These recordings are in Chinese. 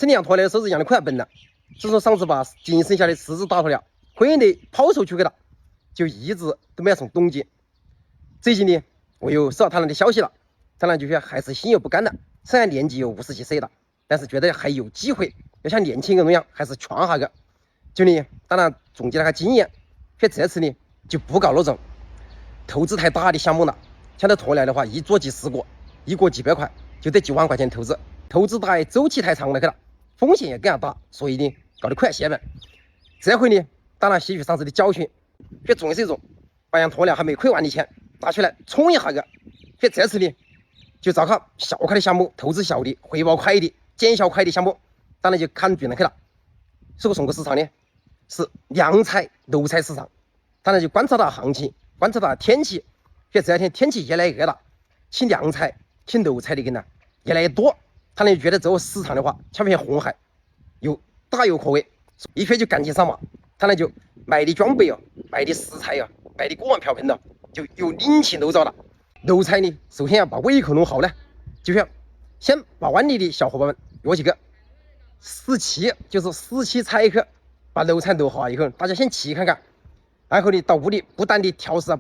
成羊脱来的手指养的快笨了。自从上次把仅剩下的柿子打脱了，灰人的抛售去给他，就一直都没有从东京。最近呢，我又收到他们的消息了，当然就是还是心有不甘的。虽然年纪有50几岁了，但是觉得还有机会，要像年轻人一样，还是闯下个。就呢，当然总结了个经验，所以这次呢就不搞那种投资太大的项目了。像他脱来的话，一做几10个，一个几百块，就得几万块钱投资，投资大周期太长了去了，风险也更加大，所以呢搞得快些嘛。这回呢，当然吸取上次的教训，所以总是一种把羊脱了还没亏完的钱拿出来冲一下个。所以这次呢，就找个小块的项目，投资小的，回报快的，见效快的项目，当然就看准了去了。这个中国市场呢，是凉菜、肉菜市场，当然就观察到行情，观察到天气。所以这两天天气越来越热了，吃凉菜、吃肉菜的人呢越来越多，他们觉得这个市场的话，像片红海，有大有可为，一切就赶紧上马。他们就卖的装备哦，卖的食材啊，卖的锅碗瓢盆了，就有领情都找了。肉菜呢，首先要把胃口弄好呢，就是先把湾里的小伙伴们约几个17菜客，把肉菜弄好以后，大家先吃看看。然后呢，到屋里不断的调试，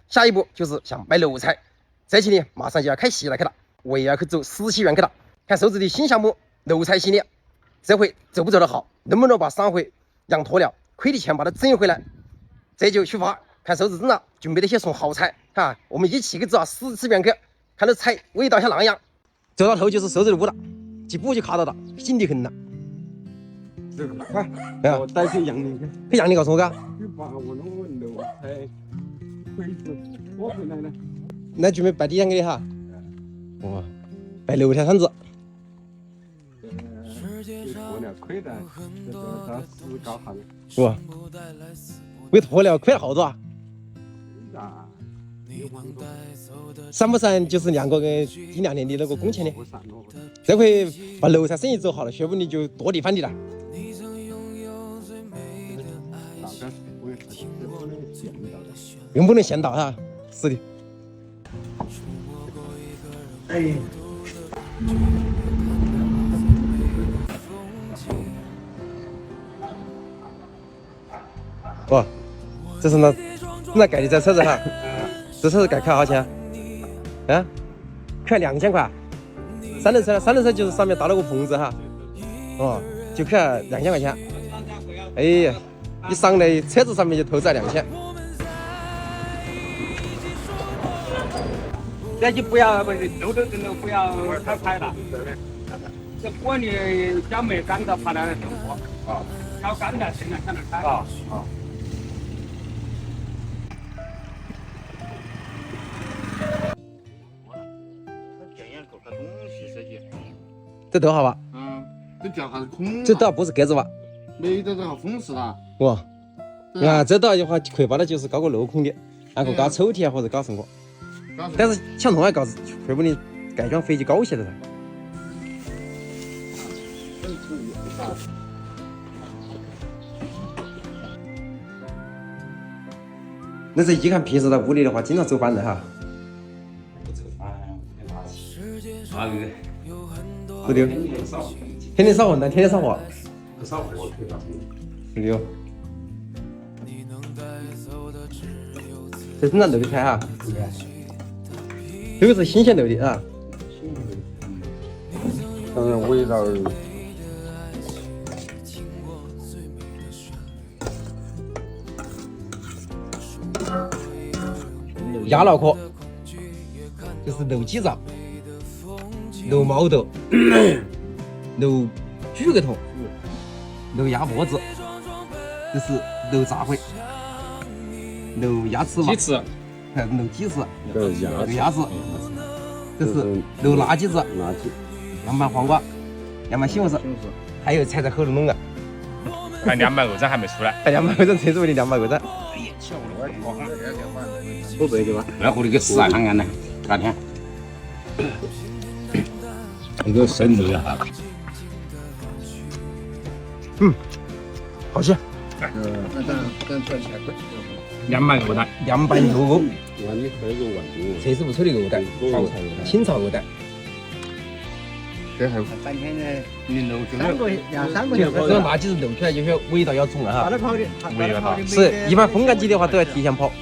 下一步就是想买肉菜。这期呢，马上就要开戏了去了，我也要去走实习员去了，看手指的新项目肉菜系列，这回走不走得好，能不能把上回羊脱了亏的钱把它挣回来。这就出发，看手指真的准备的些送好菜啊，我们一起去找实习员去，看到菜味道像那样。走到头就是手指的屋了，几步就卡到了，心地很了。快，我带去养你去。去养你搞什么个？去把我那个肉菜亏子拖回来了。那准备摆地上给你哈。哇，摆6条摊子。就脱了亏的，这个到10高行。哇，为脱了亏了好多啊！啊，散不散就是2个人一2年的那个工钱呢？不散了。这回把肉菜生意做好了，学不你就多地方的了。用不能先到哈，是的。哎，哇，这是那盖的这车子哈，这车子盖开好钱啊？开2000块。3轮车就是上面搭了个棚子哈，哦，就开2000块钱。哎呀，一上来车子上面就投资了2000。这就不要肉都真的不要太拍了，这锅里脚没干的怕它生火啊，烧干了现在才能开啊。这多好吧？这叫啥子孔？这倒不是格子吧？没得这个封式了。哇，啊，这倒的话可以把它就是搞个镂空的，然后搞抽屉啊或者搞什么。但是像那样搞子，会不会盖装飞机高些的噻？那是一看平时在屋里的话，经常走班的哈。是的，天天扫货，但天天扫货。不扫货可以吧？是的哟。这是那漏的菜哈，这个是新鲜漏的啊。当然围绕鸭脑壳，这是漏鸡爪、漏毛豆、漏猪骨头、漏鸭脖子，这是漏炸灰、漏鸭翅嘛？鸡翅，漏鸡翅，漏鸭子，这是漏辣鸡子、垃圾，凉拌黄瓜、凉拌西红柿，还有菜在后头弄啊。还凉拌肉渣还没出来，还凉拌肉渣，这是为的凉拌肉渣。不背的吧？那回头给试下看看呢，哪天？那个生肉呀，好吃。凉拌肉蛋，凉拌肉藕，哇，你喝肉丸子，这是不错的肉蛋，清炒肉蛋。这还半天的淋漏就3个要3个这月。个垃圾是漏出来，就是味道要重了哈。跑的。味道大是，一般风干机的话都要提前跑。